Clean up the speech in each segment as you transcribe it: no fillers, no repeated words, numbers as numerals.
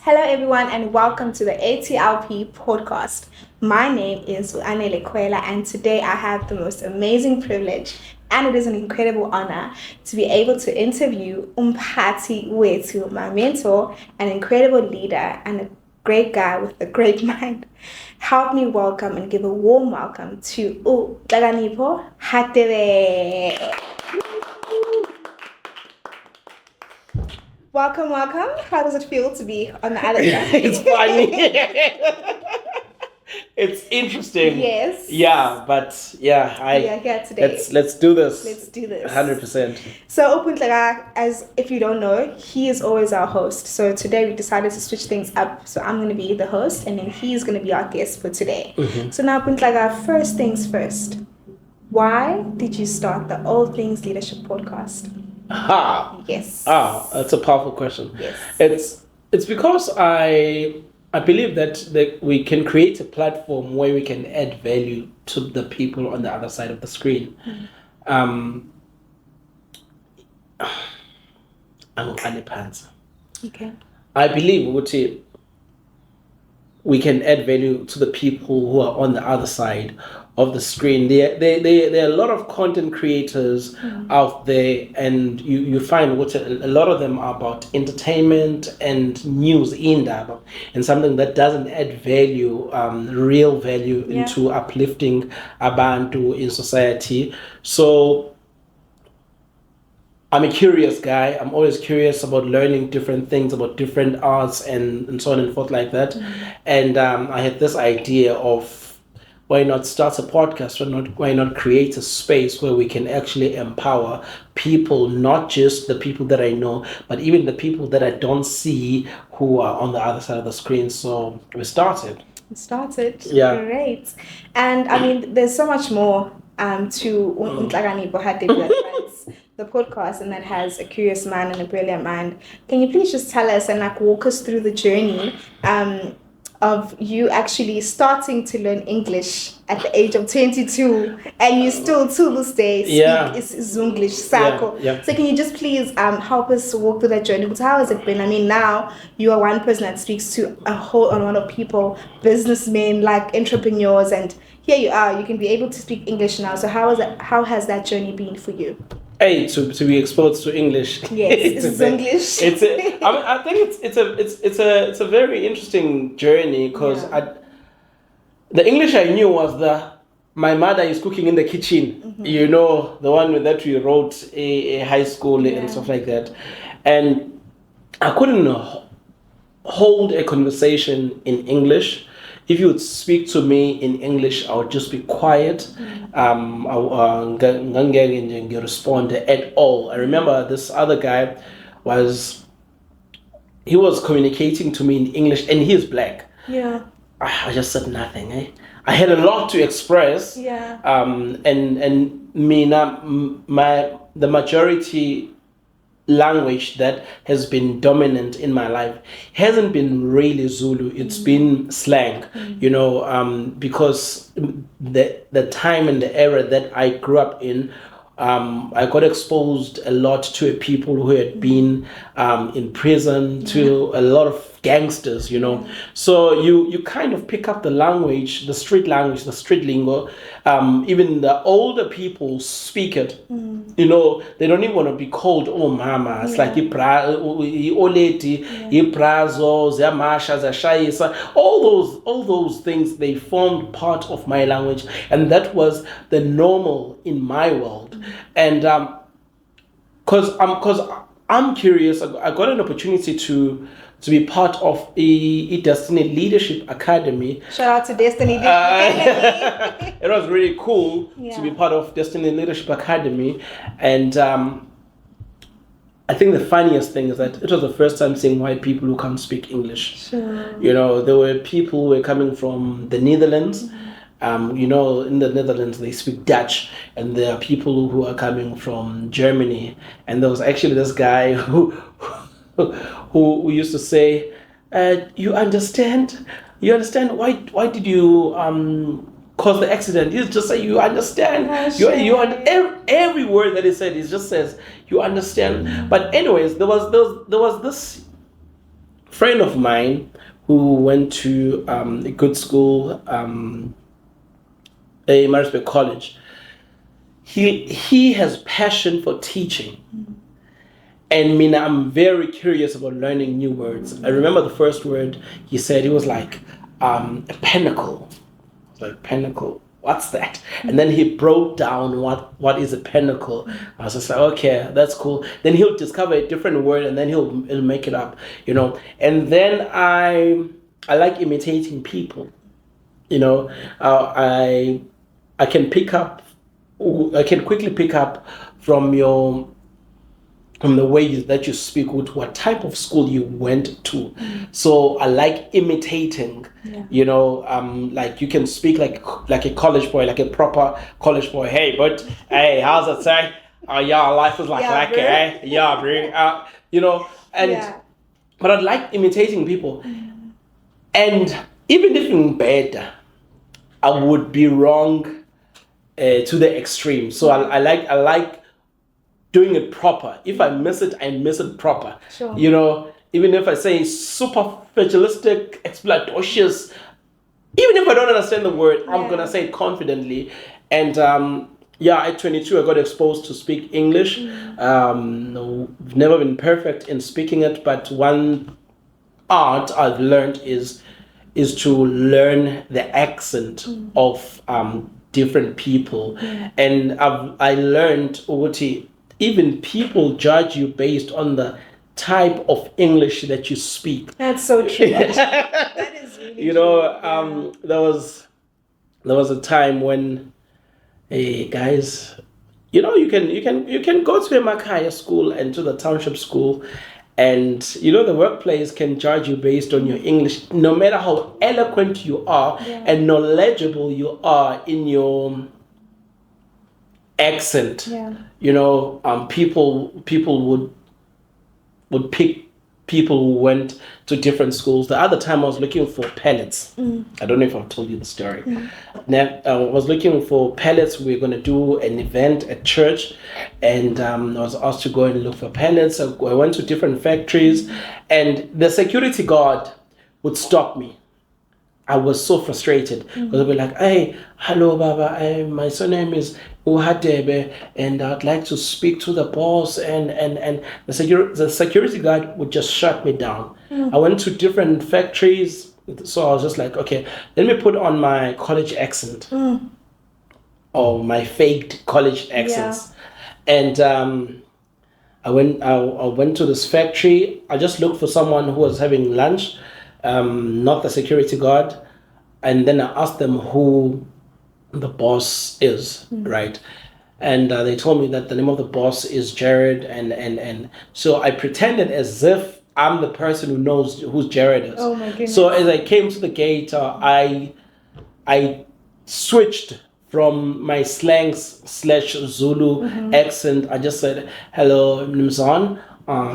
Hello, everyone, and welcome to the ATLP podcast. My name is Anele Kwela, and today I have the most amazing privilege, and it is an incredible honor to be able to interview Umpati Wetu, my mentor, an incredible leader, and a great guy with a great mind. Help me welcome and give a warm welcome to Utaganipo Hatere. Welcome. How does it feel to be on the other side? It's funny. It's interesting. Yes. Yeah, but yeah, we are here today. Let's do this. Let's do this. 100%. So Opuntlaga, as if you don't know, he is always our host. So today we decided to switch things up. So I'm going to be the host, and then he's going to be our guest for today. Mm-hmm. So now Opuntlaga, first things first. Why did you start the All Things Leadership podcast? Yes. That's a powerful question. Yes. It's because I believe that we can create a platform where we can add value to the people on the other side of the screen. Mm-hmm. Okay. I believe we can add value to the people who are on the other side of the screen. There are a lot of content creators out there, and you find a lot of them are about entertainment and news and something that doesn't add value, real value into uplifting abantu in society. So I'm a curious guy. I'm always curious about learning different things about different arts and so on and forth like that. And I had this idea of why not start a podcast? Why not create a space where we can actually empower people, not just the people that I know, but even the people that I don't see who are on the other side of the screen. So we started. Yeah. Great. And I mean, there's so much more to Untlagani Bohade that runs the podcast and that has a curious mind and a brilliant mind. Can you please just tell us and walk us through the journey of you actually starting to learn English at the age of 22, and you still to this day speak Zunglish, Sako. Yeah. So can you just please help us walk through that journey? Because how has it been? I mean, now you are one person that speaks to a whole lot of people, businessmen, like entrepreneurs, and here you are. You can be able to speak English now. So how has that journey been for you? Hey, to be exposed to English. Yes, it's English. I think it's a very interesting journey because the English I knew was my mother is cooking in the kitchen. Mm-hmm. You know, the one that we wrote a high school and stuff like that, and I couldn't hold a conversation in English. If you would speak to me in English, I would just be quiet. I wouldn't respond at all. I remember this other guy was communicating to me in English, and he is black. Yeah. I just said nothing. I had a lot to express. Yeah. And me the majority language that has been dominant in my life hasn't been really Zulu. It's been slang, because the time and the era that I grew up in, I got exposed a lot to people who had been in prison, to a lot of gangsters, So you kind of pick up the language, the street lingo. Even the older people speak it. They don't even want to be called mama. It's like oleti, iprazo, zamasha, zashaisa. All those things, they formed part of my language, and that was the normal in my world. And because I'm curious, I got an opportunity to be part of a Destiny Leadership Academy. Shout out to Destiny Leadership Academy. It was really cool to be part of Destiny Leadership Academy. And I think the funniest thing is that it was the first time seeing white people who can't speak English. Sure. There were people who were coming from the Netherlands. In the Netherlands, they speak Dutch, and there are people who are coming from Germany. And there was actually this guy who used to say, you understand why did you cause the accident? He just say, you understand. Every word that he said, he just says, you understand. But anyways, there was this friend of mine who went to a good school, a Maritzburg College. He has passion for teaching. And Mina, I'm very curious about learning new words. I remember the first word he said, he was like, a pinnacle. I was like, pinnacle, what's that? And then he broke down what is a pinnacle. I was just like, okay, that's cool. Then he'll discover a different word and then he'll make it up, you know. And then I like imitating people, you know. I can quickly pick up from the way that you speak, with what type of school you went to. So I like imitating, you know, like you can speak like a college boy, like a proper college boy. Hey, but hey, how's it say? Yeah, life is like eh? Yeah, bro. You know, and but I like imitating people. And even if I'm bad, I would be wrong to the extreme. So I like doing it proper. If I miss it, I miss it proper. Sure. You know, even if I say superficialistic, exploitatious, even if I don't understand the word, I'm gonna say it confidently. And at 22, I got exposed to speak English. I've never been perfect in speaking it, but one art I've learned is to learn the accent of different people. And I learned, Uguti, even people judge you based on the type of English that you speak. That's so true. That is really you know, there was a time when, hey guys, you know, you can go to a Makaya school and to the township school, and you know the workplace can judge you based on your English, no matter how eloquent you are and knowledgeable you are in your accent. You know, people would pick people who went to different schools. The other time I was looking for pellets. I don't know if I've told you the story. Now, I was looking for pellets. We were going to do an event at church, and I was asked to go and look for pellets. I went to different factories, and the security guard would stop me. I was so frustrated because I'd be like, hey, hello, Baba, my surname is Uhadebe, and I'd like to speak to the boss, and the security guard would just shut me down. I went to different factories, so I was just like, okay, let me put on my college accent or my faked college accents. And I went to this factory. I just looked for someone who was having lunch, not the security guard, and then I asked them who the boss is, right? And they told me that the name of the boss is Jared, and so I pretended as if I'm the person who knows who Jared is. Oh my goodness. So as I came to the gate, I switched from my slang / Zulu accent. I just said, hello, Mnumzan.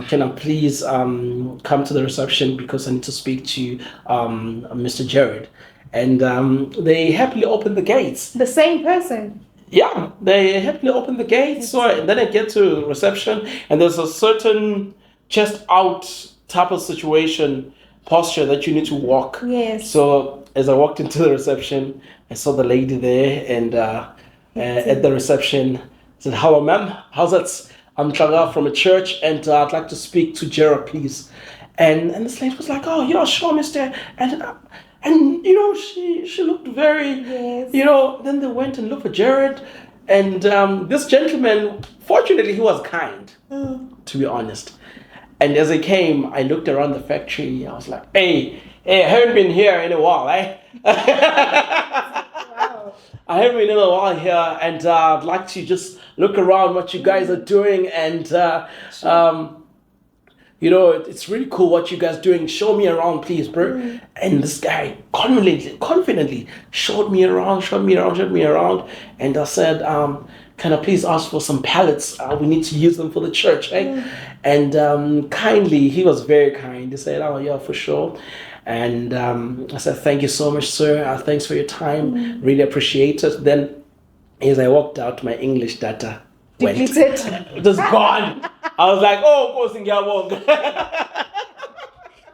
Can I please come to the reception because I need to speak to Mr. Jared? And they happily opened the gates. The same person? Yeah, they happily opened the gates. So then I get to reception, and there's a certain chest out type of situation, posture that you need to walk. Yes. So as I walked into the reception, I saw the lady there, and at the reception, I said, hello, ma'am. How's that? I'm Chaga from a church, and I'd like to speak to Jared, please. And this lady was like, oh, yeah, sure, mister. And you know, she looked very, you know, then they went and looked for Jared. And this gentleman, fortunately, he was kind, to be honest. And as I came, I looked around the factory. I was like, hey, I haven't been here in a while, eh? Wow. I haven't been in a while here, and I'd like to just look around what you guys are doing, and you know, it's really cool what you guys are doing. Show me around, please, bro. And this guy confidently showed me around, and I said, can I please ask for some pallets? We need to use them for the church, right? And kindly, he was very kind. He said, oh yeah, for sure. And I said, thank you so much, sir. Thanks for your time. Really appreciate it. Then as I walked out, my English data went. Depleted. It was gone. I was like, oh, of course,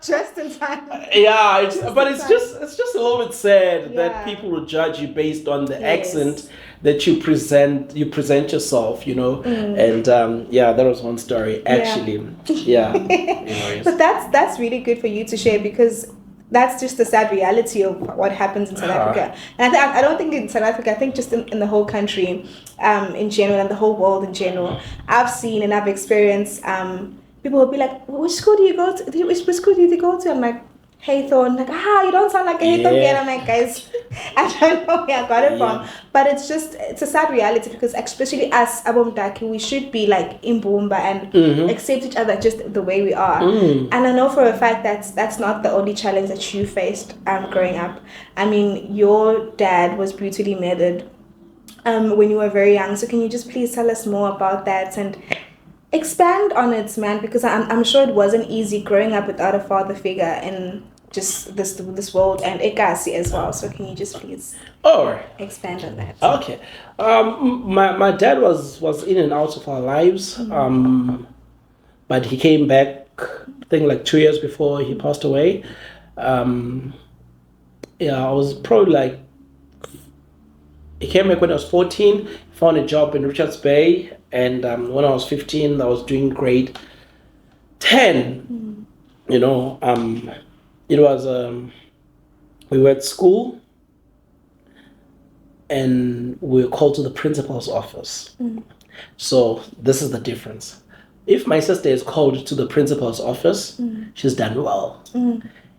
Just in time. Yeah, but in it's time. just a little bit sad that Yeah. people will judge you based on the Yes. accent that you present yourself, And that was one story actually. Yeah. But that's really good for you to share, because that's just the sad reality of what happens in South Africa. And I don't think in South Africa, I think just in the whole country in general, and the whole world in general, I've seen and I've experienced people will be like, which school do you go to? Which school do you go to? I'm like, Haythorn. Like, you don't sound like a Haythorn girl. I'm like, guys, I don't know where I got it from. But it's a sad reality, because especially us, Abomdaki, we should be like in Boomba and accept each other just the way we are. And I know for a fact that's not the only challenge that you faced growing up. I mean, your dad was brutally murdered when you were very young. So can you just please tell us more about that and expand on it, man? Because I'm sure it wasn't easy growing up without a father figure in just this world, and Ekasi as well. So can you just please expand on that? Okay. My dad was in and out of our lives, but he came back, I think, like 2 years before he passed away. I was probably like, he came back when I was 14, found a job in Richards Bay, and when I was 15, I was doing grade 10. It was, we were at school, and we were called to the principal's office. So this is the difference. If my sister is called to the principal's office, she's done well.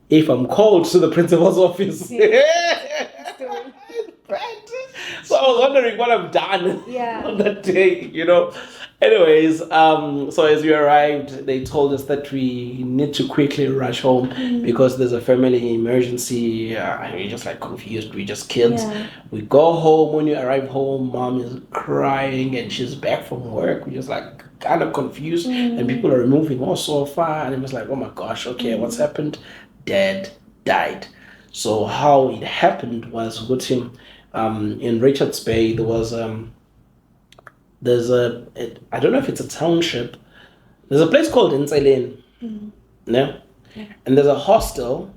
If I'm called to the principal's office, so I was wondering what I've done on that day, Anyways, so as we arrived, they told us that we need to quickly rush home because there's a family emergency. We're just like confused. We're just kids. We go home. When you arrive home, mom is crying and she's back from work. We're just like kind of confused, and people are removing our sofa, and it was like, oh my gosh, okay, what's happened? Dad died. So how it happened was with him. In Richards Bay, there was I don't know if it's a township. There's a place called Enquiry, and there's a hostel,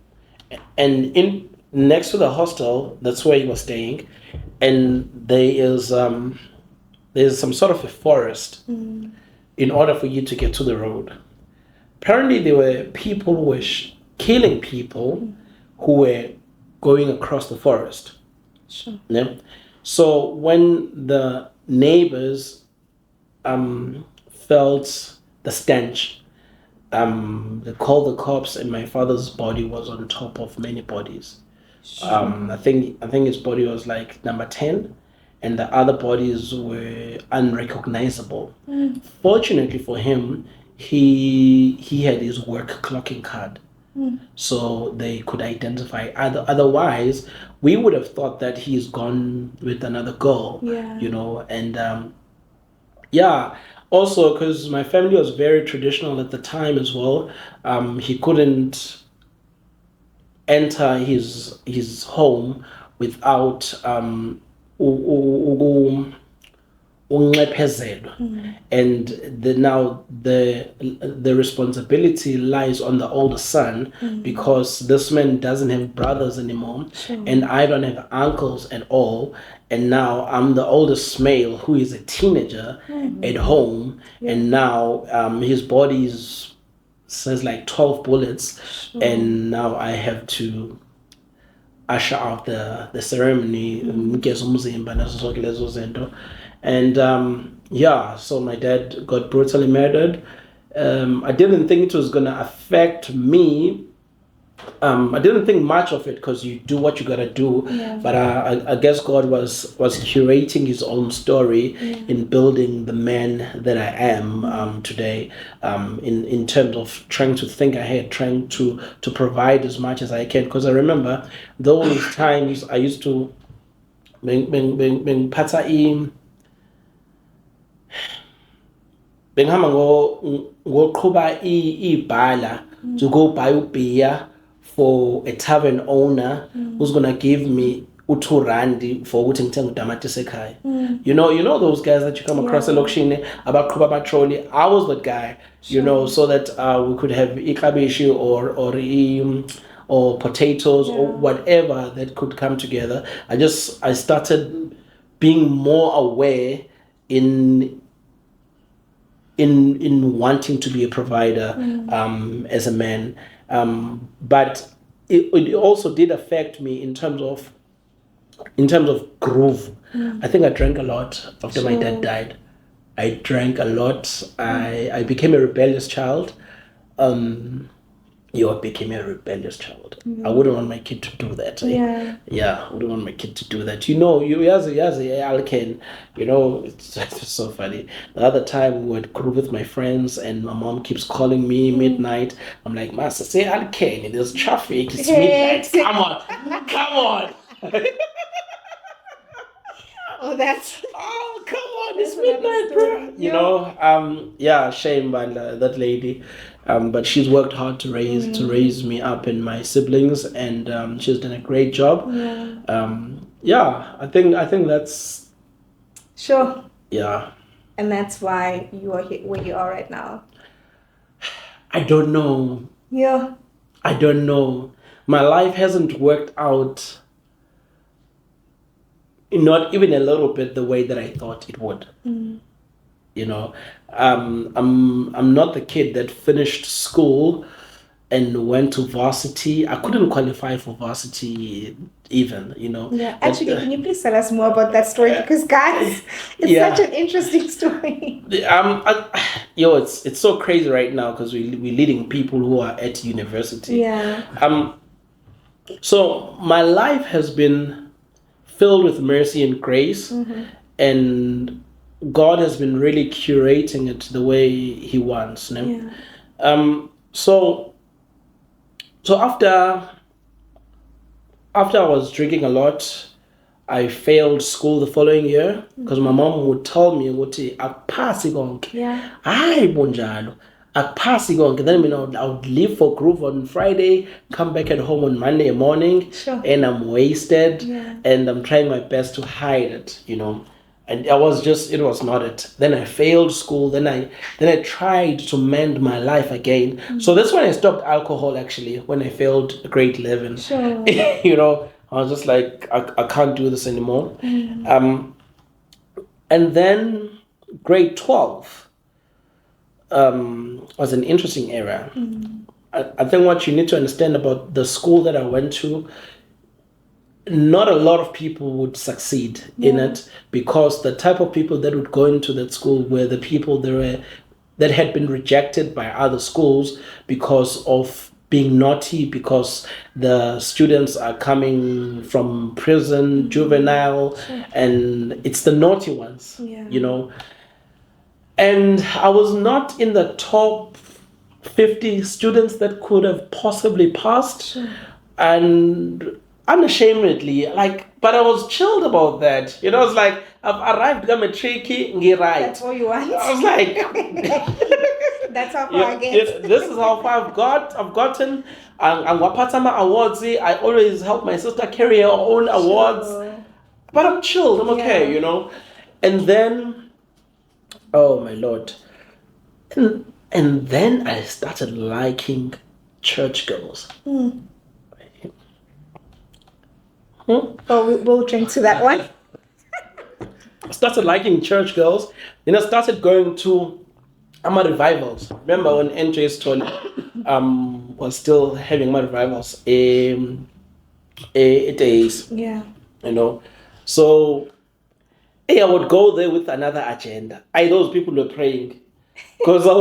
and in next to the hostel, that's where he was staying, and there's some sort of a forest in order for you to get to the road. Apparently, there were people who were killing people who were going across the forest. Sure. Yeah. So when the neighbors felt the stench, they called the cops, and my father's body was on top of many bodies. Sure. I think his body was like number 10, and the other bodies were unrecognizable. Fortunately for him, he had his work clocking card. So they could identify. Otherwise, we would have thought that he's gone with another girl, and also because my family was very traditional at the time as well. He couldn't enter his home without and now the responsibility lies on the older son, because this man doesn't have brothers anymore, and I don't have uncles at all, and now I'm the oldest male who is a teenager at home, and now his body says like 12 bullets, and now I have to usher out the ceremony, and so my dad got brutally murdered. I didn't think it was gonna affect me. I didn't think much of it, because you do what you gotta do. But I guess God was curating his own story in building the man that I am today, in terms of trying to think ahead, trying to provide as much as I can. Because I remember those times I used to bengihamba ngoqhuba ibhala to go buy beer for a tavern owner who's gonna give me u-2 randi for ukuthi ngithenge utamatisi ekhaya. You know those guys that you come across elokishini abaqhuba amatroli. I was that guy, you know, so that we could have iklabishi or potatoes or whatever that could come together. I started being more aware in wanting to be a provider as a man, but it also did affect me in terms of groove. I think I drank a lot after my dad died. I drank a lot. I became a rebellious child. I became a rebellious child. I wouldn't want my kid to do that. I wouldn't want my kid to do that. You know, you as a alken, you know, it's so funny. The other time we would group with my friends and my mom keeps calling me midnight. I'm like, Master, say alken, there's traffic, it's midnight. Come on. Oh, that's... Oh, come on, it's midnight, bro. You know, shame by that lady. But she's worked hard to raise me up and my siblings, and she's done a great job. I think that's... Sure. Yeah. And that's why you are here, where you are right now. I don't know. Yeah. I don't know. My life hasn't worked out, not even a little bit, the way that I thought it would. You know, I'm not the kid that finished school and went to varsity. I couldn't qualify for varsity even, you know. Yeah, actually, can you please tell us more about that story? Because guys, it's such an interesting story. It's so crazy right now because we're leading people who are at university. Yeah. So my life has been filled with mercy and grace, and God has been really curating it the way He wants. You know? So after I was drinking a lot, I failed school the following year because my mom would tell me, "Ukuthi akuphasi konke." Hayi bonjalo. Akuphasi konke. Then I would leave for Groove on Friday, come back at home on Monday morning, and I'm wasted, and I'm trying my best to hide it, you know. And it was not it. Then I failed school. Then I tried to mend my life again. So that's when I stopped alcohol, actually, when I failed grade 11. Sure. You know, I was just like, I can't do this anymore. And then grade 12 was an interesting era. I think what you need to understand about the school that I went to, not a lot of people would succeed in it, because the type of people that would go into that school were the people that had been rejected by other schools because of being naughty, because the students are coming from prison, juvenile, and it's the naughty ones, you know. And I was not in the top 50 students that could have possibly passed. And unashamedly, but I was chilled about that. You know, it's like, I've arrived, I'm a tricky, right. That's all you want. I was like, that's how far I get. This is how far I've gotten. I'm Wapatama awards. I always help my sister carry her own awards. But I'm chilled, I'm okay, you know. And then, oh my Lord. And then I started liking church girls. Oh, we'll drink to that one. I started liking church girls. Then I started going to Ama revivals. Remember when NJ's told was still having my revivals? It is. Yeah. You know. So I would go there with another agenda. Those people were praying. Because I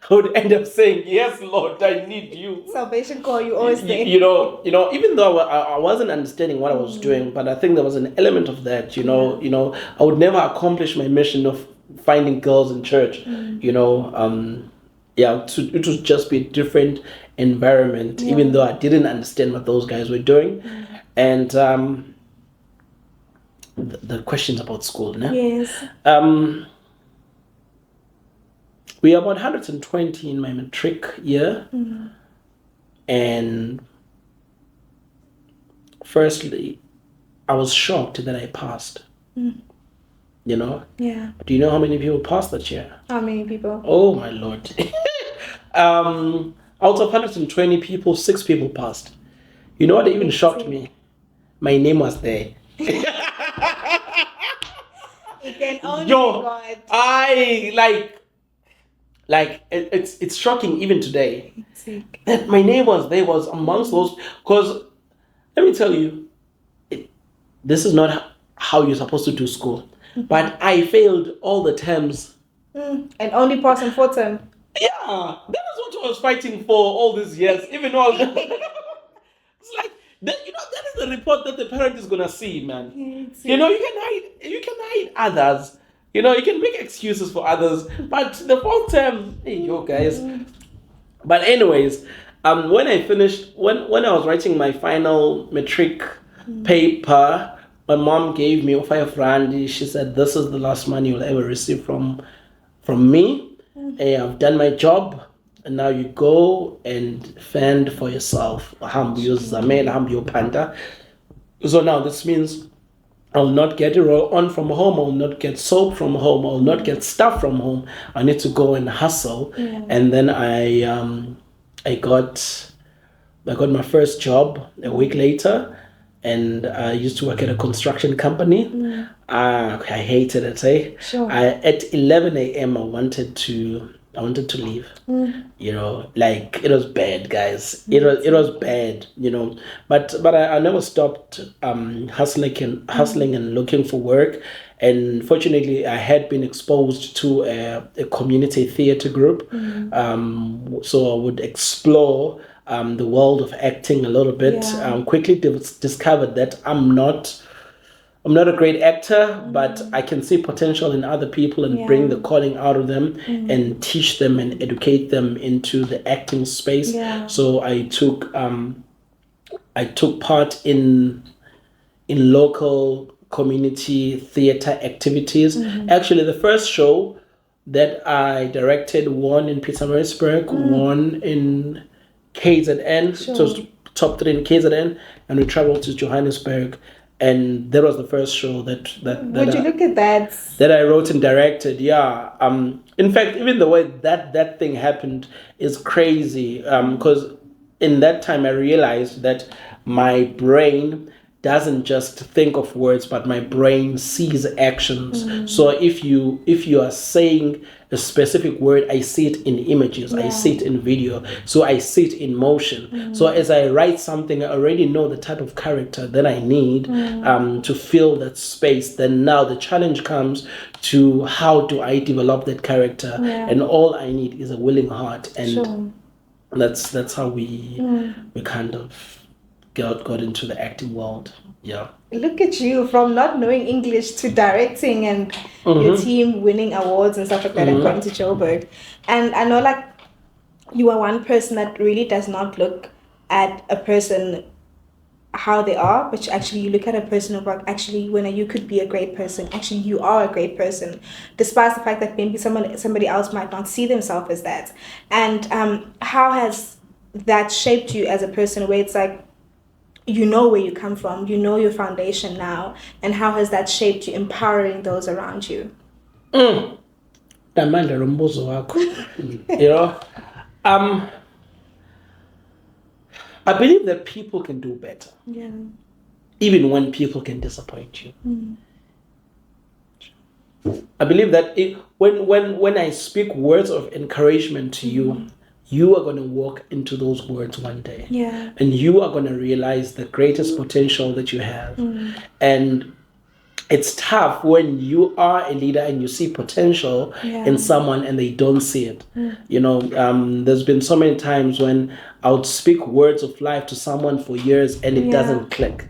would end up saying, "Yes, Lord, I need you." Salvation call, you always say. You know, even though I wasn't understanding what I was doing, but I think there was an element of that, you know. I would never accomplish my mission of finding girls in church, you know. It would just be a different environment, even though I didn't understand what those guys were doing. And the questions about school, no? Yes. We are about 120 in my matric year. And firstly, I I was shocked that I passed. You know? Yeah. Do you know how many people passed that year? How many people? Oh my Lord. Out of 120 people, 6 people passed. You know what even shocked me? My name was there. It can only Yo, be God. it's shocking even today Sick. that my name was there, was amongst those. Because let me tell you, this is not how you're supposed to do school. But I failed all the terms. And only pass on 4th term. Yeah, that was what I was fighting for all these years. Even though I was, it's like that, that is the report that the parent is gonna see, man. You know, you can hide others. You know, you can make excuses for others, but the 4th term, hey, yo, guys. But anyways, when I finished, when I was writing my final matric paper, my mom gave me 5 rand. She said, "This is the last money you'll ever receive from me. Hey, I've done my job, and now you go and fend for yourself. So now this means I'll not get a roll on from home. I'll not get soap from home. I'll not get stuff from home. I need to go and hustle." And then I got my first job a week later, and I used to work at a construction company. I hated it. Sure. At 11 a.m. I wanted to leave. You know, like, it was bad, guys. It was bad. You know, but I never stopped hustling and looking for work. And fortunately, I had been exposed to a community theater group, so I would explore the world of acting a little bit. Quickly discovered that I'm not a great actor, but I can see potential in other people and bring the calling out of them and teach them and educate them into the acting space. So I took part in local community theater activities. Actually, the first show that I directed, one in Pietermaritzburg, one in KZN, so it was top 3 in KZN, and we traveled to Johannesburg. And that was the first show that Would you look at that I wrote and directed. In fact, even the way that thing happened is crazy, because in that time I realized that my brain doesn't just think of words, but my brain sees actions. So if you are saying a specific word, I see it in images, I see it in video, so I see it in motion. So as I write something, I already know the type of character that I need to fill that space. Then now the challenge comes to how do I develop that character, and all I need is a willing heart, and that's how we kind of got into the acting world. Look at you, from not knowing English to directing, and your team winning awards and stuff like that, and going to Joburg. And I know, like, you are one person that really does not look at a person how they are, but actually you look at a person of, like, actually, when you could be a great person, actually you are a great person, despite the fact that maybe somebody else might not see themselves as that. And how has that shaped you as a person, where it's like, you know where you come from, you know your foundation now, and how has that shaped you, empowering those around you? You know, I believe that people can do better, even when people can disappoint you. I believe that when I speak words of encouragement to you, you are going to walk into those words one day. And you are going to realize the greatest potential that you have. And it's tough when you are a leader and you see potential in someone and they don't see it. You know, there's been so many times when I would speak words of life to someone for years and it doesn't click.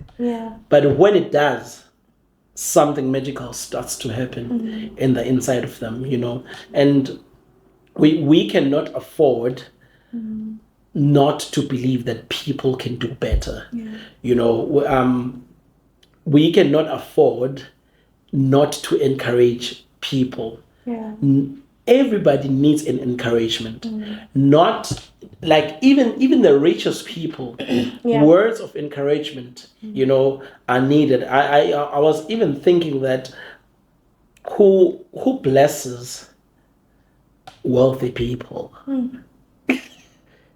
But when it does, something magical starts to happen in the inside of them, you know. And we cannot afford not to believe that people can do better. You know, we cannot afford not to encourage people. everybody needs an encouragement. Not like even the richest people, words of encouragement, are needed. I was even thinking that who blesses wealthy people?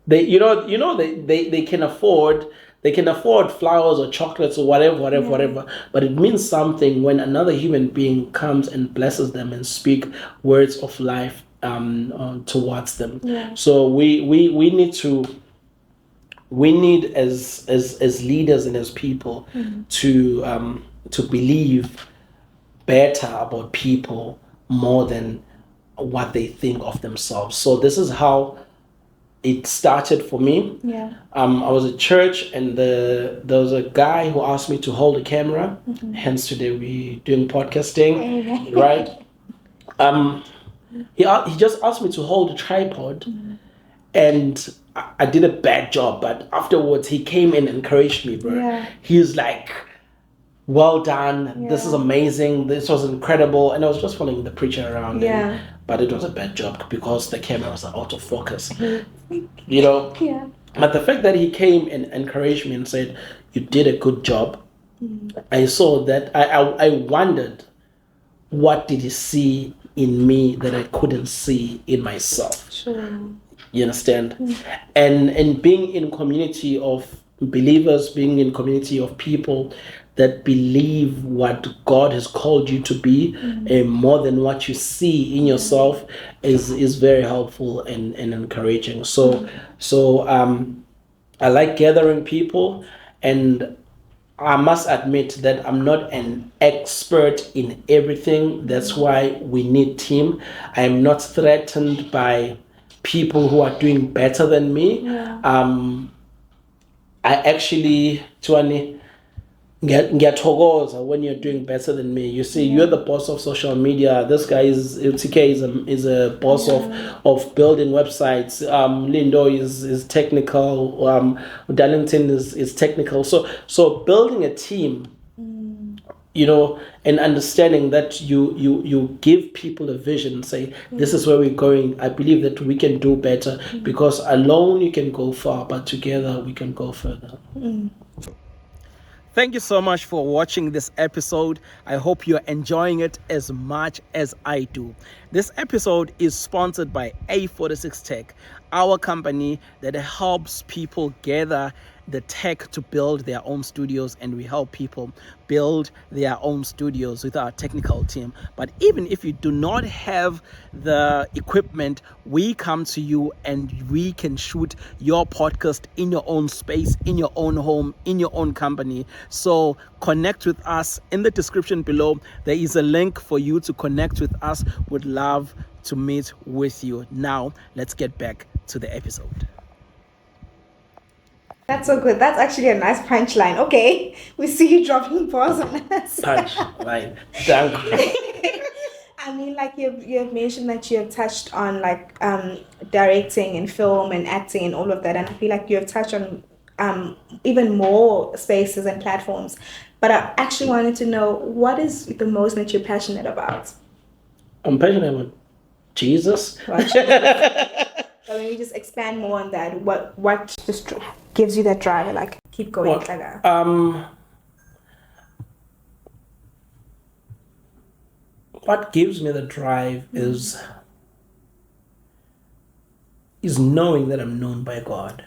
They can afford flowers or chocolates or whatever, but it means something when another human being comes and blesses them and speak words of life towards them. So we need as leaders and as people to believe better about people more than what they think of themselves. So this is how it started for me. I was at church and there was a guy who asked me to hold a camera. Hence today we doing podcasting, right? He just asked me to hold a tripod, and I did a bad job. But afterwards, he came in and encouraged me, bro. He was like, "Well done! This is amazing. This was incredible." And I was just following the preacher around. But it was a bad job because the camera was out of focus. But the fact that he came and encouraged me and said, "You did a good job," I saw that. I wondered, what did he see in me that I couldn't see in myself? You understand? And being in community of believers, being in community of people that believe what God has called you to be, more than what you see in yourself, is very helpful and encouraging. So I like gathering people, and I must admit that I'm not an expert in everything. That's why we need team. I am not threatened by people who are doing better than me. I actually, Tuani, ngiyathokoza when you're doing better than me. You see, you're the boss of social media. This guy is a boss of building websites. Lindo is technical. Darlington is technical. So building a team, and understanding that you give people a vision, say this is where we're going. I believe that we can do better, because alone you can go far, but together we can go further. Thank you so much for watching this episode. I hope you're enjoying it as much as I do. This episode is sponsored by A46 Tech, our company that helps people gather the tech to build their own studios, and we help people build their own studios with our technical team. But even if you do not have the equipment, we come to you and we can shoot your podcast in your own space, in your own home, in your own company. So connect with us. In the description below, there is a link for you to connect with us. Would love to meet with you. Now, let's get back to the episode. That's so good. That's actually a nice punchline. Okay, we see you dropping balls on us. Punchline. Thank you. I mean, like you've mentioned that you have touched on like directing and film and acting and all of that, and I feel like you have touched on even more spaces and platforms. But I actually wanted to know, what is the most that you're passionate about? I'm passionate about Jesus. So when you just expand more on that, what just gives you that drive? Like, keep going. What gives me the drive is knowing that I'm known by God.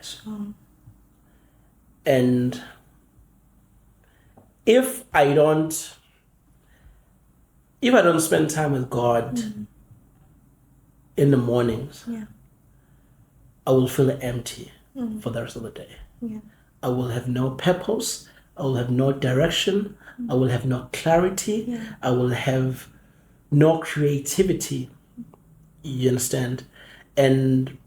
And if I don't spend time with God in the mornings, I will feel empty for the rest of the day. I will have no purpose. I will have no direction. I will have no clarity. I will have no creativity. You understand? And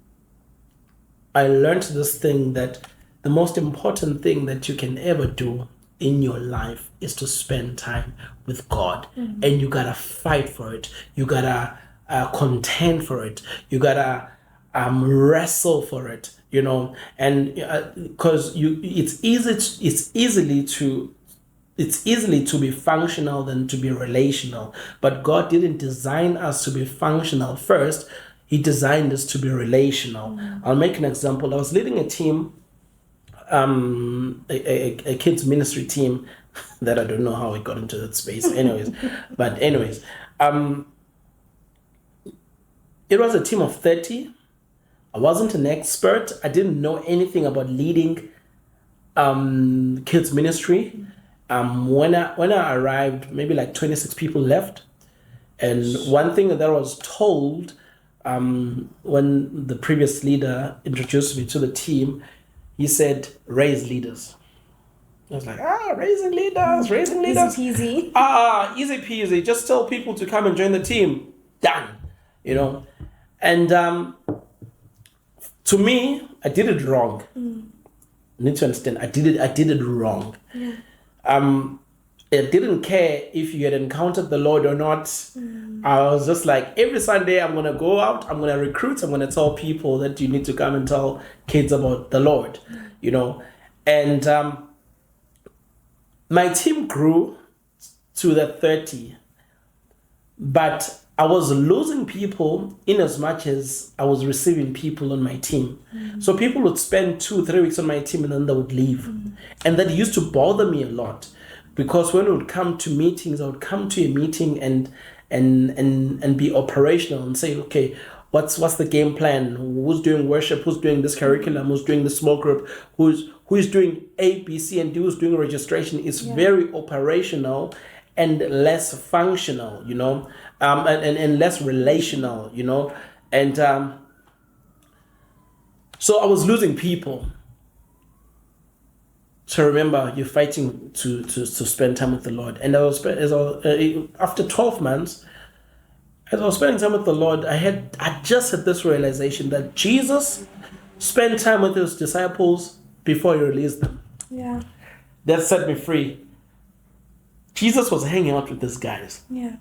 I learned this thing, that the most important thing that you can ever do in your life is to spend time with God. And you gotta fight for it. You gotta contend for it. You gotta wrestle for it, and because it's easily to it's easily to be functional than to be relational. But God didn't design us to be functional first. He designed us to be relational. I'll make an example. I was leading a team, a kids ministry team that I don't know how we got into that space. Anyways, it was a team of 30. I wasn't an expert. I didn't know anything about leading kids ministry. When I arrived, maybe like 26 people left. And one thing that I was told when the previous leader introduced me to the team, he said, raise leaders. I was like, raising leaders. Easy peasy. Easy peasy. Just tell people to come and join the team. Done. And to me, I did it wrong. You need to understand, I did it wrong. Yeah. I didn't care if you had encountered the Lord or not. I was just like, every Sunday I'm going to go out, I'm going to recruit, I'm going to tell people that you need to come and tell kids about the Lord, And my team grew to the 30, but I was losing people in as much as I was receiving people on my team. So people would spend 2-3 weeks on my team and then they would leave. And that used to bother me a lot, because when we would come to meetings, I would come to a meeting and be operational and say, okay, what's the game plan? Who's doing worship? Who's doing this curriculum? Who's doing the small group? Who's doing A, B, C, and D? Who's doing registration? It's very operational and less functional, and less relational, And so I was losing people. So remember, you're fighting to spend time with the Lord. And after 12 months, as I was spending time with the Lord, I just had this realization that Jesus spent time with his disciples before he released them. Yeah. That set me free. Jesus was hanging out with these guys. Yeah.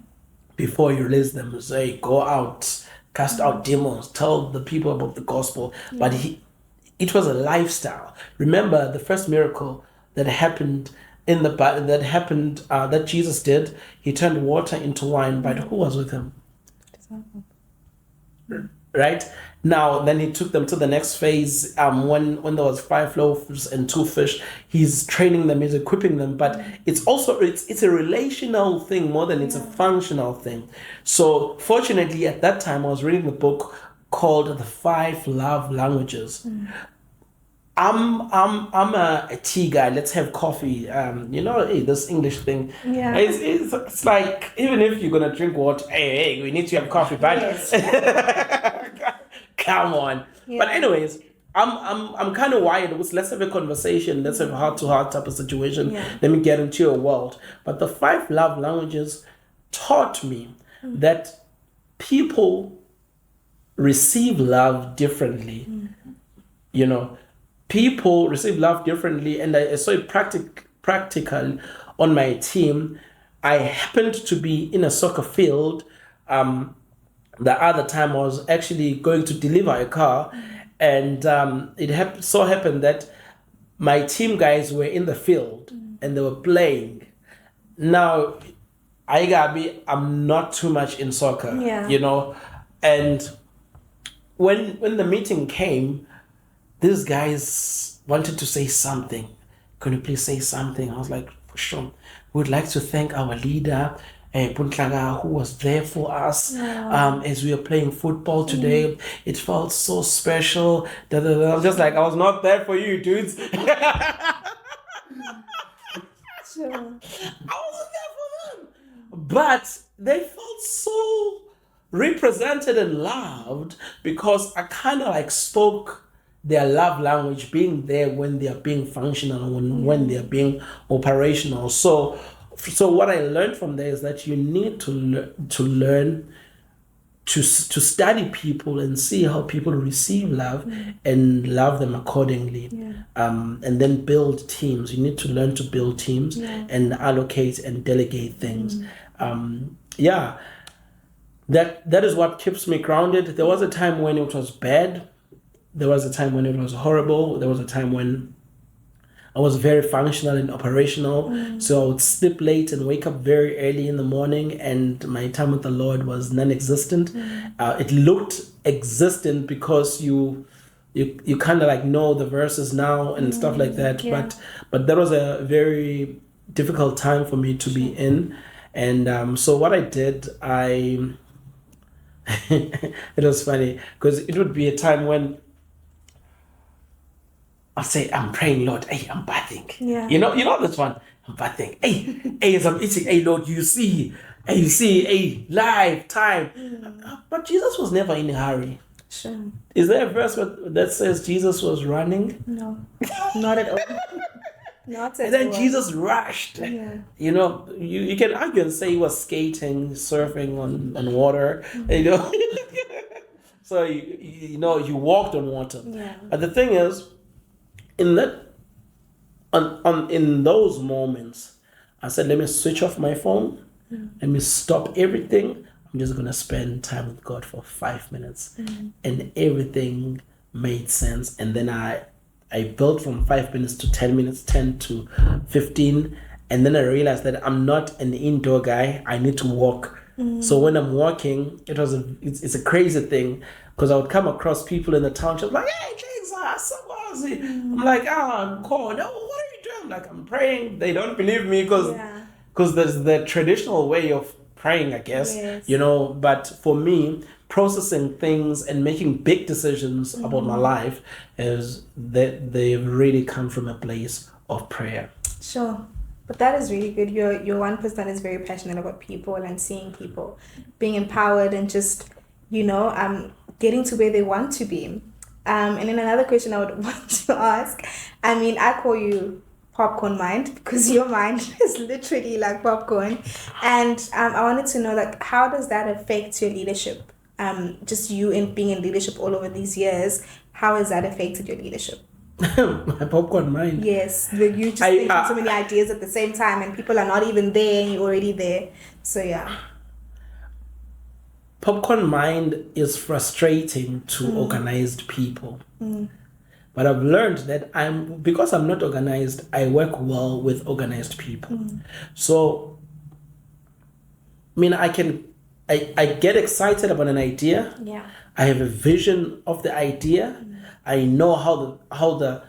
Before he released them, say, go out, cast out demons, tell the people about the gospel. Yeah. But it was a lifestyle. Remember the first miracle that happened that Jesus did. He turned water into wine, but who was with him? Right? Now, then he took them to the next phase. When there was 5 loaves and 2 fish, he's training them, he's equipping them. But it's also it's a relational thing more than it's a functional thing. So fortunately, at that time, I was reading a book called The 5 Love Languages. I'm a tea guy. Let's have coffee. This English thing. Yeah. It's like, even if you're gonna drink water, hey, we need to have coffee, but come on. Yeah. But anyways, I'm kind of wired. Let's have a conversation. Let's have a heart-to-heart type of situation. Yeah. Let me get into your world. But the 5 love languages taught me that people receive love differently. People receive love differently, and I saw it practical on my team. I happened to be in a soccer field. The other time I was actually going to deliver a car, and it so happened that my team guys were in the field and they were playing. Now, I'm not too much in soccer, and when the meeting came, these guys wanted to say something. Can you please say something? I was like, for sure. We would like to thank our leader, Puntlaga, who was there for us as we were playing football today. It felt so special. I was just like, I was not there for you, dudes. Sure. I wasn't there for them. But they felt so represented and loved because I kind of like spoke their love language, being there when they are being functional and when they are being operational. So what I learned from there is that you need to learn to study people and see how people receive love and love them accordingly. And then build teams. You need to learn to build teams and allocate and delegate things. That is what keeps me grounded. There was a time when it was bad. There was a time when it was horrible. There was a time when I was very functional and operational. So I would sleep late and wake up very early in the morning, and my time with the Lord was non-existent. It looked existent because you kind of like know the verses now and stuff like that. Yeah. But that was a very difficult time for me to be in. And so what I did, it was funny because it would be a time when I'll say, I'm praying, Lord, hey, I'm bathing. Yeah. You know this one. I'm bathing. Hey, as I'm eating, hey, Lord, you see, hey, life, time. But Jesus was never in a hurry. Sure. Is there a verse that says Jesus was running? No, not at all. Not at all. And then Jesus rushed. Yeah. You know, you can argue and say he was skating, surfing on water. You know, so you know you walked on water. Yeah. But the thing is, in that, in those moments, I said, let me switch off my phone. Let me stop everything. I'm just gonna spend time with God for 5 minutes, and everything made sense. And then I built from 5 minutes to 10 minutes, 10 to 15. And then I realized that I'm not an indoor guy. I need to walk. So when I'm walking, it's a crazy thing because I would come across people in the township like, hey, Jesus, I'm like, I'm cold. Oh, what are you doing? I'm like, I'm praying. They don't believe me because there's the traditional way of praying, I guess, you know. But for me, processing things and making big decisions about my life is that they really come from a place of prayer. Sure. But that is really good. You're one person that is very passionate about people and seeing people being empowered and just, getting to where they want to be. And then another question I would want to ask, I mean, I call you popcorn mind because your mind is literally like popcorn. And I wanted to know, like, how does that affect your leadership? Just you in being in leadership all over these years, how has that affected your leadership? My popcorn mind. Yes, you just thinking so many ideas at the same time, and people are not even there, and you're already there. So yeah. Popcorn mind is frustrating to organized people. But I've learned that because I'm not organized, I work well with organized people. So, I mean, I get excited about an idea. Yeah. I have a vision of the idea. I know how the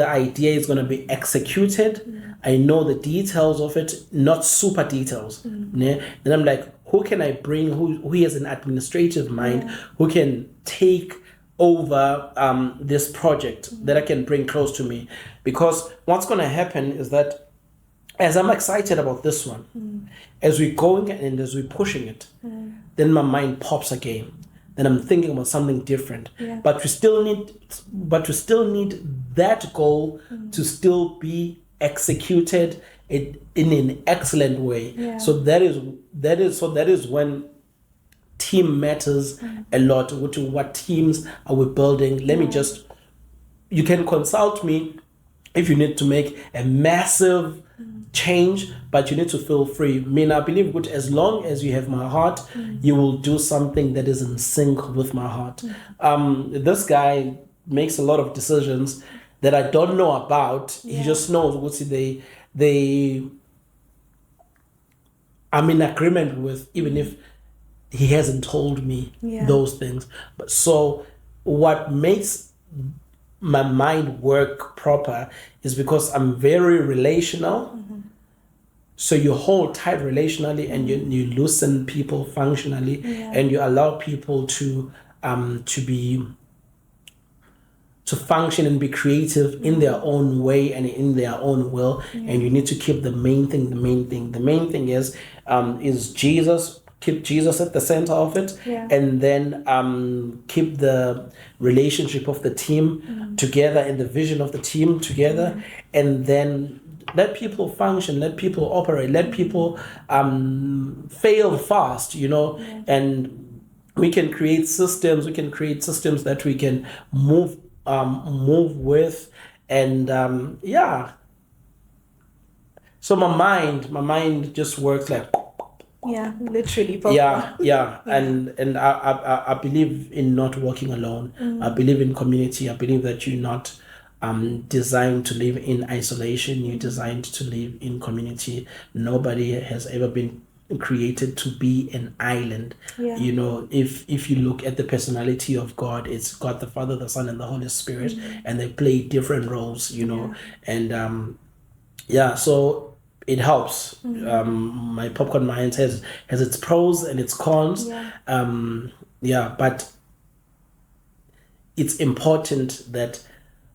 idea is going to be executed. I know the details of it, not super details. Then I'm like, who can I bring who has an administrative mind, who can take over this project that I can bring close to me? Because what's going to happen is that as I'm excited about this one, as we're going and as we're pushing it, then my mind pops again. Then I'm thinking about something different. Yeah. But we still need that goal to still be executed in an excellent way. Yeah. So that is when team matters a lot. What teams are we building? You can consult me if you need to make a massive change, but you need to feel free. I mean, I believe good, as long as you have my heart, you will do something that is in sync with my heart. This guy makes a lot of decisions that I don't know about. He just knows what I'm in agreement with, even if he hasn't told me those things. But so what makes my mind work proper is because I'm very relational. So you hold tight relationally, and you loosen people functionally, and you allow people to function and be creative in their own way and in their own will. And you need to keep the main thing. The main thing is Jesus. Keep Jesus at the center of it, and then keep the relationship of the team together and the vision of the team together, and then let people function, let people operate, let people fail fast, and we can create systems. We can create systems that we can move with, and So my mind just works like. Yeah, literally. Yeah. And I believe in not walking alone. I believe in community. I believe that you're not designed to live in isolation. You're designed to live in community. Nobody has ever been created to be an island. You know, if you look at the personality of God, it's God the Father, the Son, and the Holy Spirit, and they play different roles, you know. And so it helps. My popcorn mind has its pros and its cons. But it's important that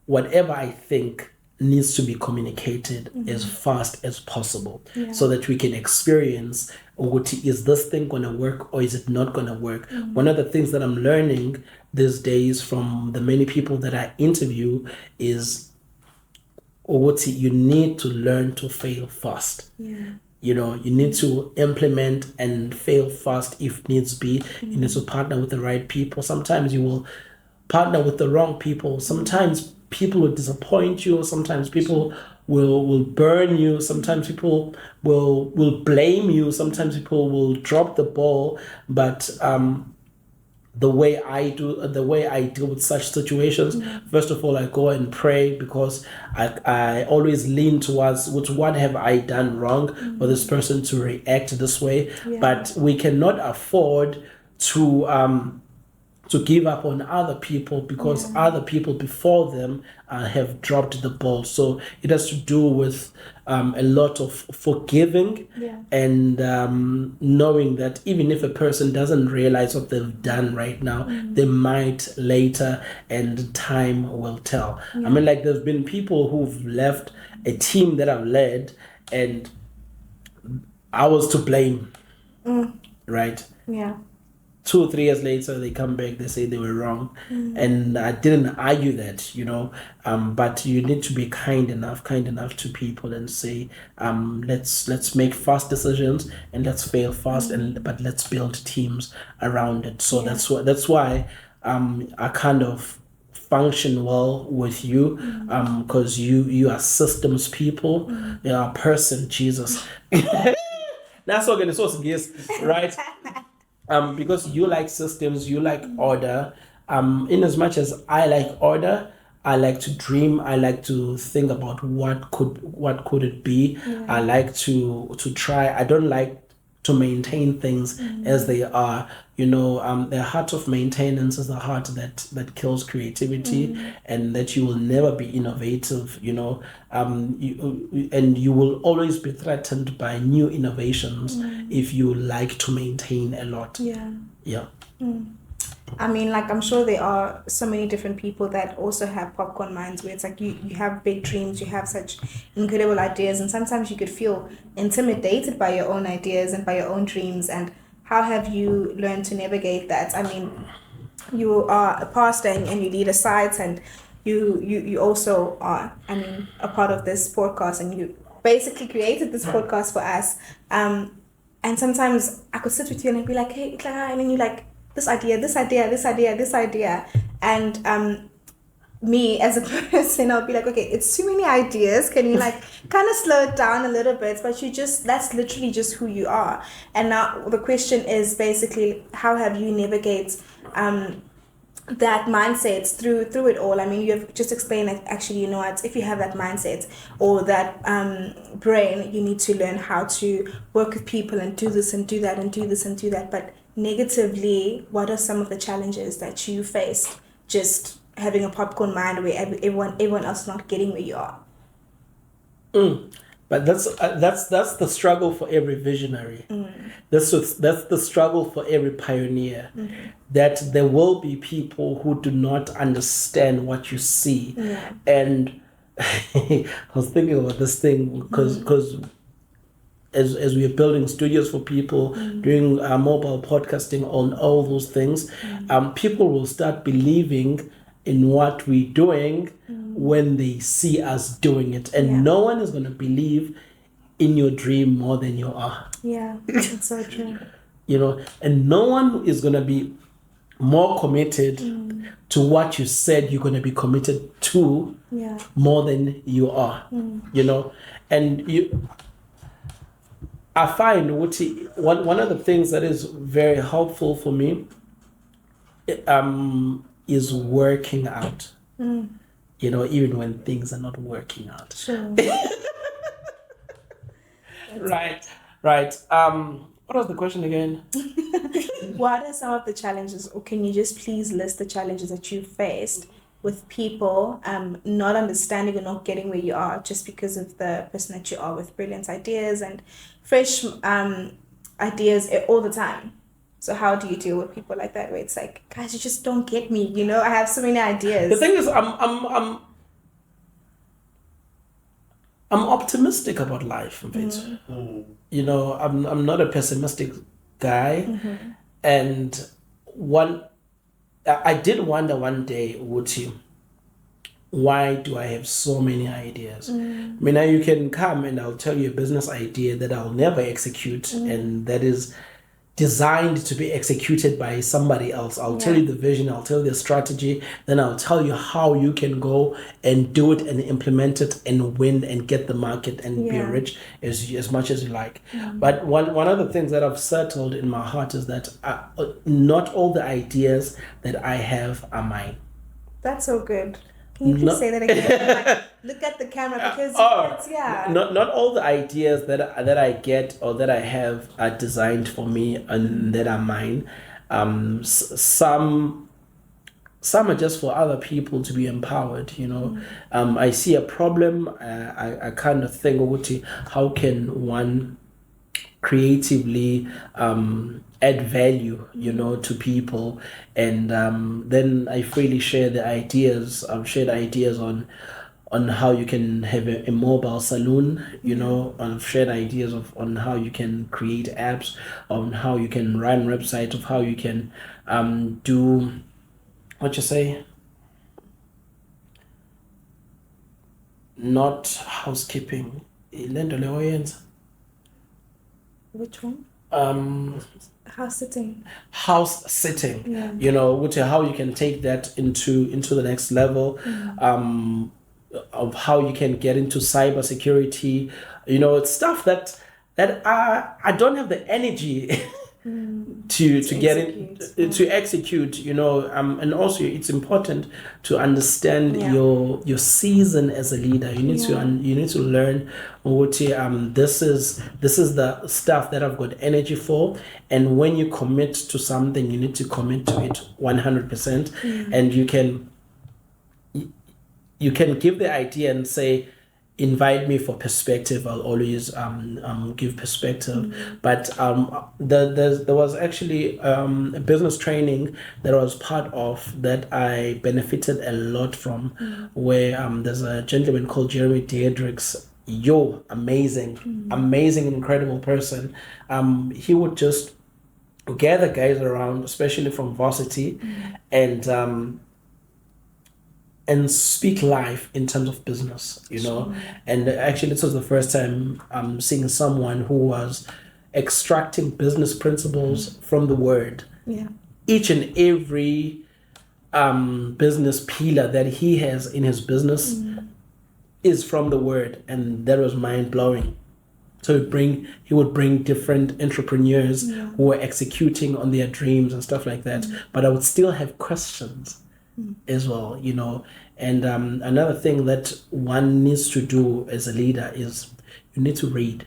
whatever I think needs to be communicated as fast as possible, so that we can experience, is this thing going to work or is it not going to work? One of the things that I'm learning these days from the many people that I interview is, you need to learn to fail fast. You know, you need to implement and fail fast if needs be. You need to partner with the right people. Sometimes you will partner with the wrong people. Sometimes people will disappoint you. Sometimes people will burn you. Sometimes people will blame you. Sometimes people will drop the ball. But the way I deal with such situations, first of all, I go and pray, because I always lean towards what have I done wrong for this person to react this way. But we cannot afford to give up on other people, because other people before them have dropped the ball. So it has to do with a lot of forgiving and knowing that even if a person doesn't realize what they've done right now, they might later, and time will tell. I mean, like, there's been people who've left a team that I've led, and I was to blame, right? 2 or 3 years later, they come back, they say they were wrong. And I didn't argue that, you know. But you need to be kind enough to people and say, let's make fast decisions and let's fail fast, but let's build teams around it. So that's why I kind of function well with you, because you are systems people. You are a person, Jesus. That's organization, right? Because you like systems, you like order. In as much as I like order, I like to dream. I like to think about what could it be. I like to try. I don't like to maintain things as they are. You know, the heart of maintenance is the heart that kills creativity, and that you will never be innovative. You know, you will always be threatened by new innovations if you like to maintain a lot. I mean, like, I'm sure there are so many different people that also have popcorn minds, where it's like you have big dreams, you have such incredible ideas, and sometimes you could feel intimidated by your own ideas and by your own dreams. And how have you learned to navigate that? I mean, you are a pastor and you lead a site, and you also are, I mean, a part of this podcast, and you basically created this podcast for us. And sometimes I could sit with you and I'd be like, hey, Clara, and then you're like, this idea, and me as a person, I'll be like, okay, it's too many ideas. Can you like kind of slow it down a little bit? But that's literally just who you are. And now the question is basically, how have you navigate that mindset through it all? I mean, you have just explained that actually, you know what, if you have that mindset or that brain, you need to learn how to work with people and do this and do that and do this and do that. But negatively, what are some of the challenges that you faced just having a popcorn mind where everyone else is not getting where you are? But that's the struggle for every visionary. That's the struggle for every pioneer. That there will be people who do not understand what you see. And I was thinking about this thing because as we are building studios for people, doing mobile podcasting, on all those things, people will start believing in what we're doing when they see us doing it. And no one is going to believe in your dream more than you are. Yeah, it's so true. You know, and no one is going to be more committed to what you said you're going to be committed to more than you are. You know, and I find one of the things that is very helpful for me is working out. even when things are not working out. Sure. Right. What was the question again? What are some of the challenges, or can you just please list the challenges that you faced with people not understanding or not getting where you are just because of the person that you are, with brilliant ideas and fresh ideas all the time? So how do you deal with people like that, where it's like, guys, you just don't get me, I have so many ideas. The thing is, I'm optimistic about life, I'm not a pessimistic guy. And I did wonder one day, why do I have so many ideas? Now you can come and I'll tell you a business idea that I'll never execute, and that is designed to be executed by somebody else. I'll tell you the vision, I'll tell you the strategy, then I'll tell you how you can go and do it and implement it and win and get the market and be rich as much as you like. But one of the things that I've settled in my heart is that not all the ideas that I have are mine. That's so good. Can you please say that again? Look at the camera, because Not all the ideas that I get or that I have are designed for me and that are mine. Some are just for other people to be empowered. I see a problem. I kind of think, how can one creatively add value, to people, and then I freely share the ideas. I've shared ideas on how you can have a mobile salon, I've shared ideas on how you can create apps, on how you can run websites, of how you can do what you say, not housekeeping, which one? House sitting. Which how you can take that into the next level, of how you can get into cybersecurity. It's stuff that I don't have the energy to get in to execute. And also it's important to understand your season as a leader. You need to learn what this is the stuff that I've got energy for, and when you commit to something, you need to commit to it 100%. And you can give the idea and say, invite me for perspective. I'll always give perspective. But there was actually a business training that I was part of that I benefited a lot from, where there's a gentleman called Jeremy Diedrichs. Amazing, incredible person. He would just gather guys around, especially from varsity, and speak live in terms of business, And actually, this was the first time I'm seeing someone who was extracting business principles from the word. Each and every business pillar that he has in his business is from the word, and that was mind blowing. So he would bring different entrepreneurs who were executing on their dreams and stuff like that. But I would still have questions as well, And another thing that one needs to do as a leader is you need to read.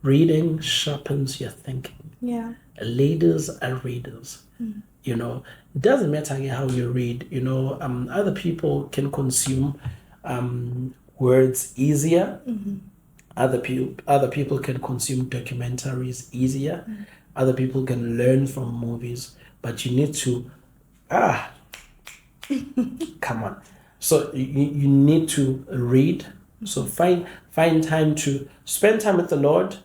Reading sharpens your thinking. Leaders are readers. It doesn't matter how you read. Other people can consume words easier. Other people can consume documentaries easier. Other people can learn from movies, but you need to come on. So you need to read. So find time to spend time with the Lord,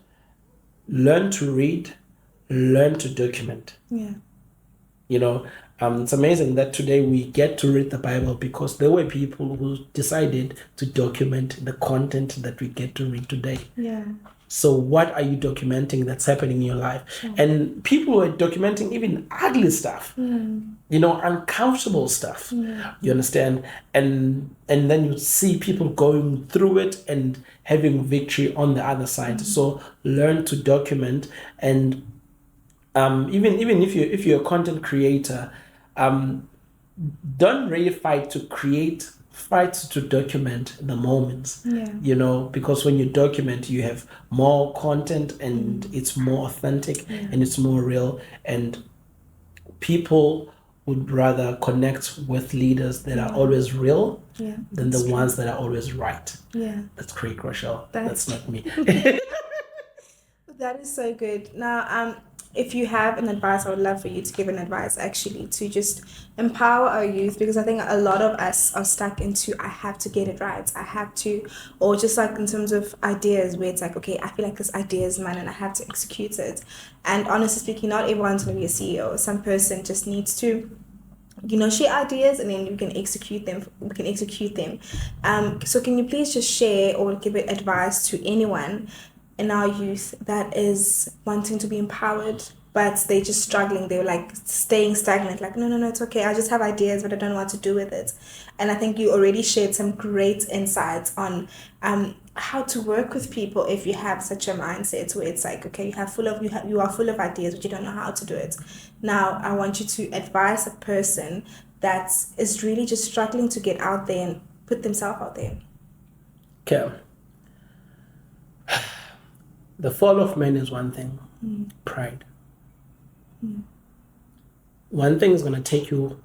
learn to read, learn to document. It's amazing that today we get to read the Bible because there were people who decided to document the content that we get to read today. So what are you documenting that's happening in your life? And people were documenting even ugly stuff, uncomfortable stuff. You understand? And then you see people going through it and having victory on the other side. So learn to document. And even if you're a content creator, don't really fight to create fight to document the moments, Yeah. because when you document, you have more content and it's more authentic and it's more real. And people would rather connect with leaders that are always real than the ones that are always right. Yeah. That's Craig Rochelle. That's not me. That is so good. Now, if you have an advice, I would love for you to give an advice actually to just empower our youth, because I think a lot of us are stuck into I have to get it right, I have to, or just like in terms of ideas where it's like, okay, I feel like this idea is mine and I have to execute it. And honestly speaking, not everyone's going to be a CEO. Some person just needs to share ideas and then we can execute them. So can you please just share or give advice to anyone in our youth that is wanting to be empowered, but they're just struggling, they're like staying stagnant, like no, it's okay, I just have ideas but I don't know what to do with it. And I think you already shared some great insights on how to work with people if you have such a mindset where it's like, okay, you are full of ideas but you don't know how to do it. Now I want you to advise a person that is really just struggling to get out there and put themselves out there. Okay. The fall of man is one thing, pride. One thing is going to take you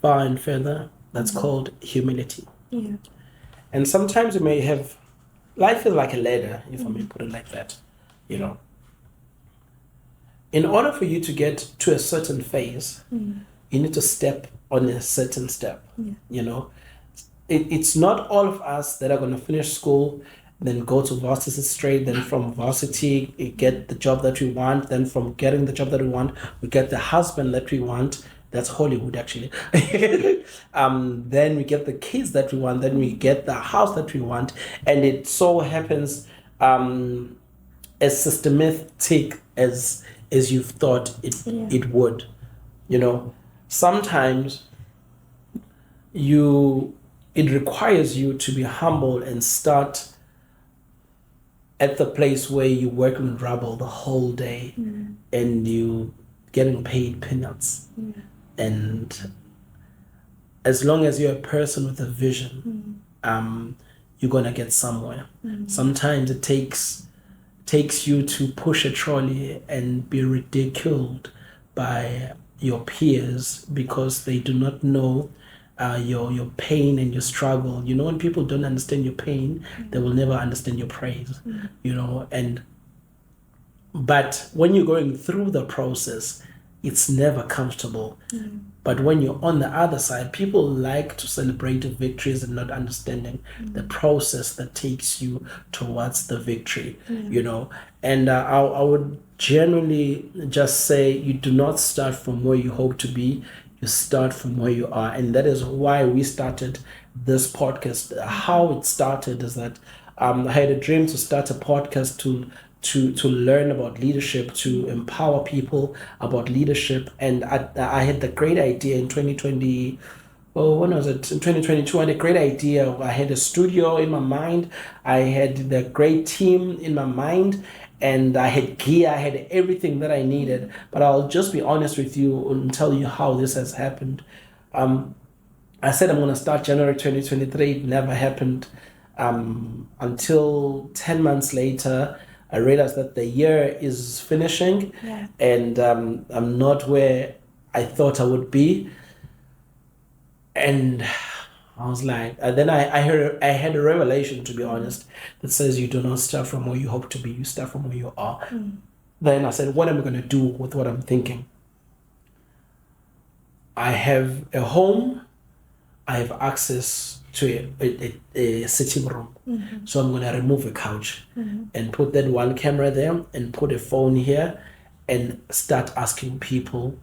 far and further. That's called humility. Yeah. And sometimes you may have, life is like a ladder, if I may put it like that, In order for you to get to a certain phase, you need to step on a certain step, It's not all of us that are going to finish school, then go to varsity straight, then from varsity get the job that we want, then from getting the job that we want, we get the husband that we want. That's Hollywood, actually. Then we get the kids that we want, then we get the house that we want, and it so happens as systematic as you've thought it would. Sometimes it requires you to be humble and start at the place where you're working with rubble the whole day and you getting paid peanuts. And as long as you're a person with a vision, you're gonna get somewhere. Sometimes it takes you to push a trolley and be ridiculed by your peers because they do not know your pain and your struggle. When people don't understand your pain, they will never understand your praise. But when you're going through the process, it's never comfortable. But when you're on the other side, people like to celebrate the victories and not understanding the process that takes you towards the victory. And I would generally just say you do not start from where you hope to be. You start from where you are. And that is why we started this podcast. How it started is that I had a dream to start a podcast to learn about leadership, to empower people about leadership. And I had the great idea in 2020. Oh, when was it? In 2022, I had a great idea. I had a studio in my mind. I had the great team in my mind. And I had gear, I had everything that I needed. But I'll just be honest with you and tell you how this has happened. I said I'm going to start January 2023. It never happened until 10 months later. I realized that the year is finishing and I'm not where I thought I would be. And I was like, then I had a revelation, to be honest, that says you do not start from where you hope to be, you start from where you are. Then I said, what am I going to do with what I'm thinking? I have a home, I have access to a sitting room. So I'm going to remove a couch and put that one camera there and put a phone here and start asking people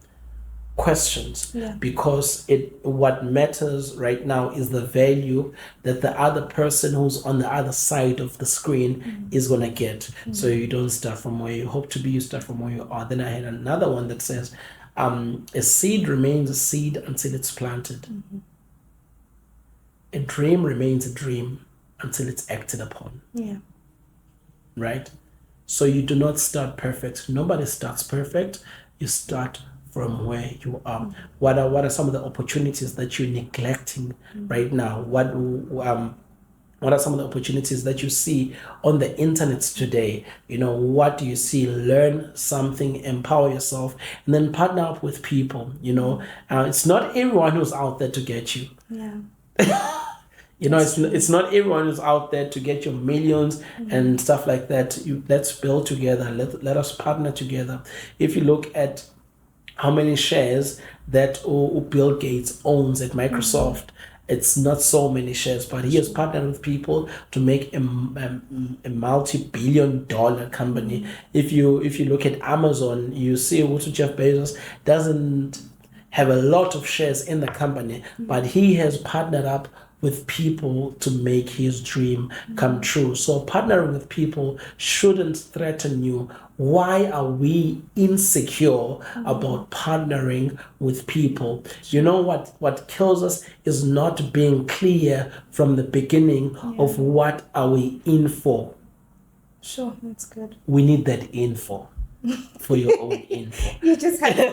questions, because what matters right now is the value that the other person who's on the other side of the screen is going to get. So you don't start from where you hope to be, you start from where you are. Then I had another one that says a seed remains a seed until it's planted. A dream remains a dream until it's acted upon. Right? So you do not start perfect. Nobody starts perfect. You start from where you are. What are some of the opportunities that you're neglecting right now? What are some of the opportunities that you see on the internet today? What do you see? Learn something, empower yourself, and then partner up with people. It's not everyone who's out there to get you. Yeah. It's not everyone who's out there to get your millions and stuff like that. Let's build together. Let us partner together. If you look at how many shares that Bill Gates owns at Microsoft, it's not so many shares, but he has partnered with people to make a multi-billion-dollar company. If you look at Amazon, you see what Jeff Bezos doesn't have a lot of shares in the company, but he has partnered up with people to make his dream come true. So partnering with people shouldn't threaten you. Why are we insecure about partnering with people? You know what kills us is not being clear from the beginning of what are we in for. Sure, that's good. We need that info for your own info. You just had to do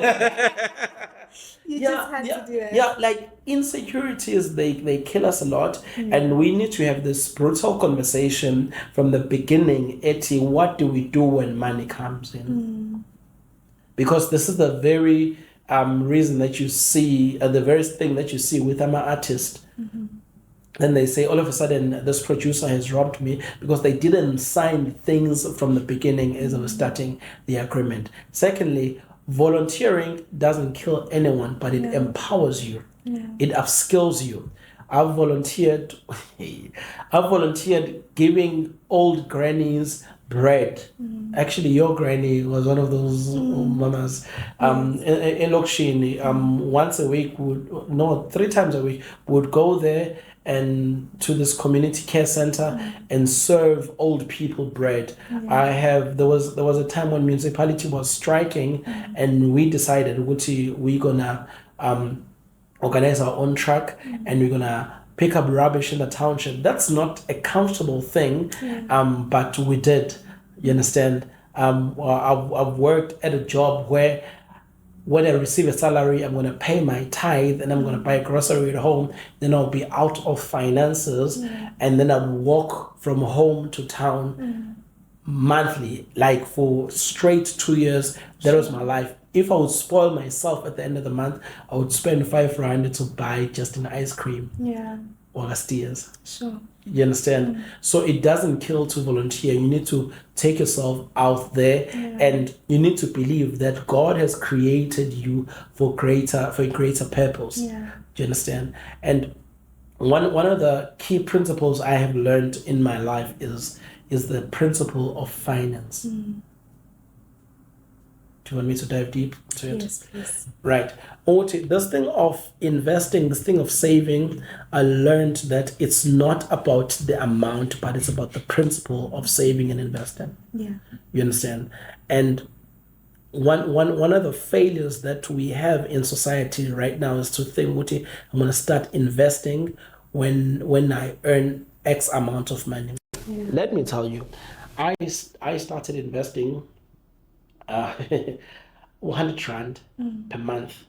it. Yeah, like insecurities, they kill us a lot, and we need to have this brutal conversation from the beginning. Eti, what do we do when money comes in? Because this is the very reason that you see, the very thing that you see with an artist. Then they say all of a sudden this producer has robbed me because they didn't sign things from the beginning as I was starting the agreement. Secondly, volunteering doesn't kill anyone, but it empowers you. It upskills you. I've volunteered giving old grannies bread. Actually, your granny was one of those mamas. In Lokshini, once a week, 3 times a week, would go there and to this community care center and serve old people bread. There was a time when municipality was striking, and we decided we're gonna organize our own truck and we're gonna pick up rubbish in the township. That's not a comfortable thing, but we did. You understand? I've worked at a job where when I receive a salary, I'm going to pay my tithe and I'm going to buy a grocery at home. Then I'll be out of finances, and then I'll walk from home to town monthly, like for straight 2 years. That was my life. If I would spoil myself at the end of the month, I would spend 5 rand to buy just an ice cream. Or Castillas. Sure. You understand? So it doesn't kill to volunteer. You need to take yourself out there, and you need to believe that God has created you for a greater purpose. Do you understand? And one of the key principles I have learned in my life is the principle of finance. Do you want me to dive deep into it? Yes, please. Right. This thing of investing, this thing of saving, I learned that it's not about the amount, but it's about the principle of saving and investing. Yeah. You understand? And one of the failures that we have in society right now is to think, I'm going to start investing when I earn X amount of money. Let me tell you, I started investing 100 rand per month,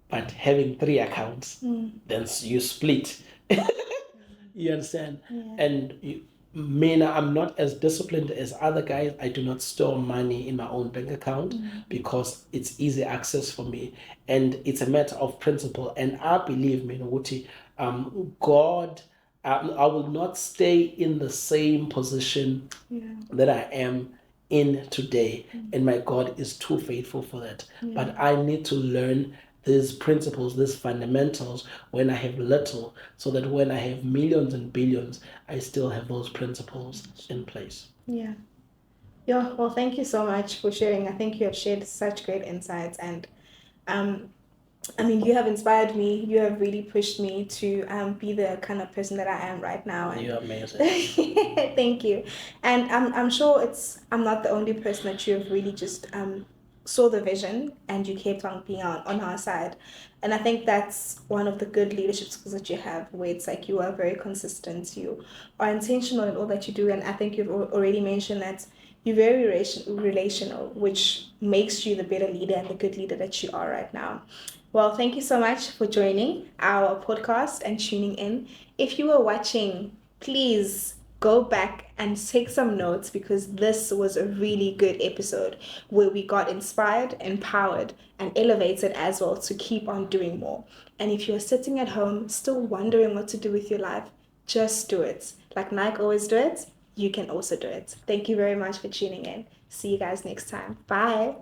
but having 3 accounts, then you split. You understand? And I'm not as disciplined as other guys. I do not store money in my own bank account because it's easy access for me, and it's a matter of principle. And I believe, God, I will not stay in the same position that I am in today, and my God is too faithful for that. But I need to learn these principles, these fundamentals when I have little, so that when I have millions and billions, I still have those principles in place. Yeah. Well, thank you so much for sharing. I think you have shared such great insights, and you have inspired me. You have really pushed me to be the kind of person that I am right now. And you're amazing. Thank you. And I'm sure I'm not the only person that you have really just saw the vision and you kept on being on our side. And I think that's one of the good leadership skills that you have, where it's like you are very consistent, you are intentional in all that you do. And I think you've already mentioned that You're very relational, which makes you the better leader and the good leader that you are right now. Well, thank you so much for joining our podcast and tuning in. If you were watching, please go back and take some notes, because this was a really good episode where we got inspired, empowered, and elevated as well to keep on doing more. And if you're sitting at home still wondering what to do with your life, just do it. Like Nike always do it, you can also do it. Thank you very much for tuning in. See you guys next time. Bye.